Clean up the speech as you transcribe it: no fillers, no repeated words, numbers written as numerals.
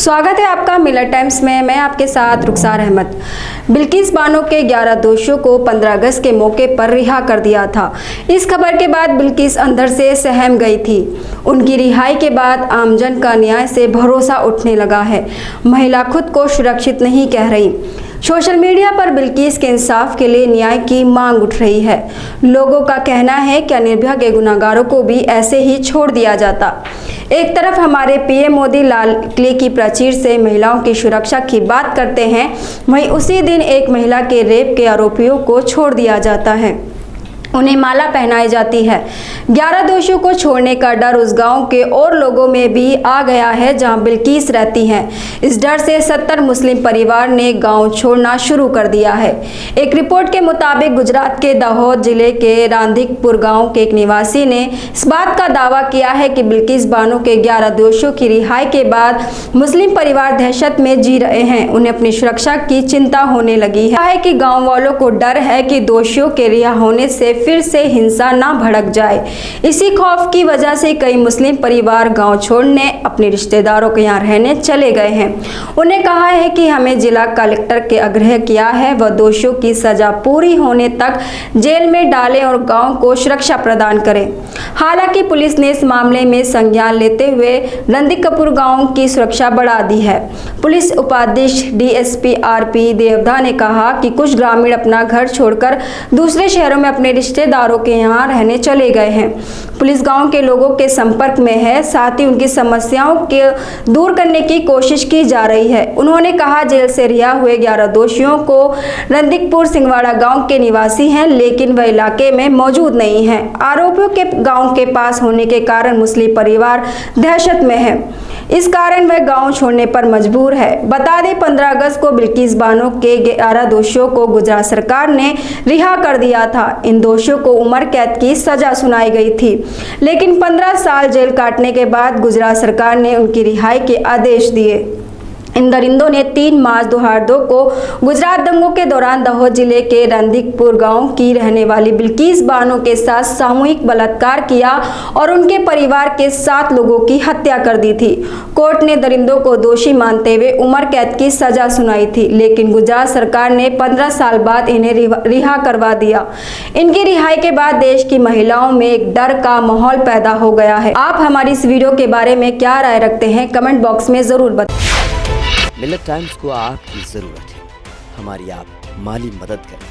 स्वागत है आपका मिलर टाइम्स में। मैं आपके साथ रुखसार अहमद। बिल्किस बानो के 11 दोषियों को 15 अगस्त के मौके पर रिहा कर दिया था। इस खबर के बाद बिल्किस अंदर से सहम गई थी। उनकी रिहाई के बाद आमजन का न्याय से भरोसा उठने लगा है। महिला खुद को सुरक्षित नहीं कह रही। सोशल मीडिया पर बिल्किस के इंसाफ के लिए न्याय की मांग उठ रही है। लोगों का कहना है कि निर्भया के गुनाहगारों को भी ऐसे ही छोड़ दिया जाता। एक तरफ हमारे पीएम मोदी लाल किले की प्राचीर से महिलाओं की सुरक्षा की बात करते हैं, वहीं उसी दिन एक महिला के रेप के आरोपियों को छोड़ दिया जाता है, उन्हें माला पहनाई जाती है। 11 दोषियों को छोड़ने का डर उस गांव के और लोगों में भी आ गया है जहां बिल्किस रहती हैं। इस डर से 70 मुस्लिम परिवार ने गांव छोड़ना शुरू कर दिया है। एक रिपोर्ट के मुताबिक गुजरात के दाहोद जिले के रांधिकपुर गांव के एक निवासी ने इस बात का दावा किया है कि बिल्किस बानो के 11 दोषियों की रिहाई के बाद मुस्लिम परिवार दहशत में जी रहे हैं। उन्हें अपनी सुरक्षा की चिंता होने लगी है कि गाँव वालों को डर है कि दोषियों के रिहा होने से फिर से हिंसा ना भड़क जाए। इसी खौफ की वजह से कई मुस्लिम परिवार गांव छोड़ने अपने रिश्तेदारों के यहाँ रहने चले गए हैं। उन्हें कहा है कि हमें जिला कलेक्टर के आग्रह किया है वह दोषियों की सजा पूरी होने तक जेल में डालें और गांव को सुरक्षा प्रदान करें। हालांकि पुलिस ने इस मामले में संज्ञान लेते हुए रांधिकपुर गांव की सुरक्षा बढ़ा दी है। पुलिस उपाधीक्षक डीएसपी आरपी देवधा ने कहा कि कुछ ग्रामीण अपना घर छोड़कर दूसरे शहरों में अपने रिश्तेदारों के यहाँ रहने चले गए हैं। पुलिस गांव के लोगों के संपर्क में है, साथ ही उनकी समस्याओं के दूर करने की कोशिश की जा रही है। उन्होंने कहा जेल से रिहा हुए 11 दोषियों को रांधिकपुर सिंगवाड़ा गांव के निवासी हैं, लेकिन वह इलाके में मौजूद नहीं है। आरोपियों के गांव के पास होने के कारण मुस्लिम परिवार दहशत में है, इस कारण वह गांव छोड़ने पर मजबूर है। बता दें 15 अगस्त को बिल्किस बानो के 11 दोषियों को गुजरात सरकार ने रिहा कर दिया था। इन दोषियों को उम्र कैद की सजा सुनाई गई थी, लेकिन 15 साल जेल काटने के बाद गुजरात सरकार ने उनकी रिहाई के आदेश दिए। इन दरिंदों ने 3 मार्च 2002 को गुजरात दंगों के दौरान दाहोद जिले के रांधिकपुर गांव की रहने वाली बिल्किस बानो के साथ सामूहिक बलात्कार किया और उनके परिवार के 7 लोगों की हत्या कर दी थी। कोर्ट ने दरिंदों को दोषी मानते हुए उम्र कैद की सजा सुनाई थी, लेकिन गुजरात सरकार ने 15 साल बाद इन्हें रिहा करवा दिया। इनकी रिहाई के बाद देश की महिलाओं में एक डर का माहौल पैदा हो गया है। आप हमारी इस वीडियो के बारे में क्या राय रखते हैं, कमेंट बॉक्स में जरूर बताएं। मिलर टाइम्स को आपकी जरूरत है, हमारी आप माली मदद करें।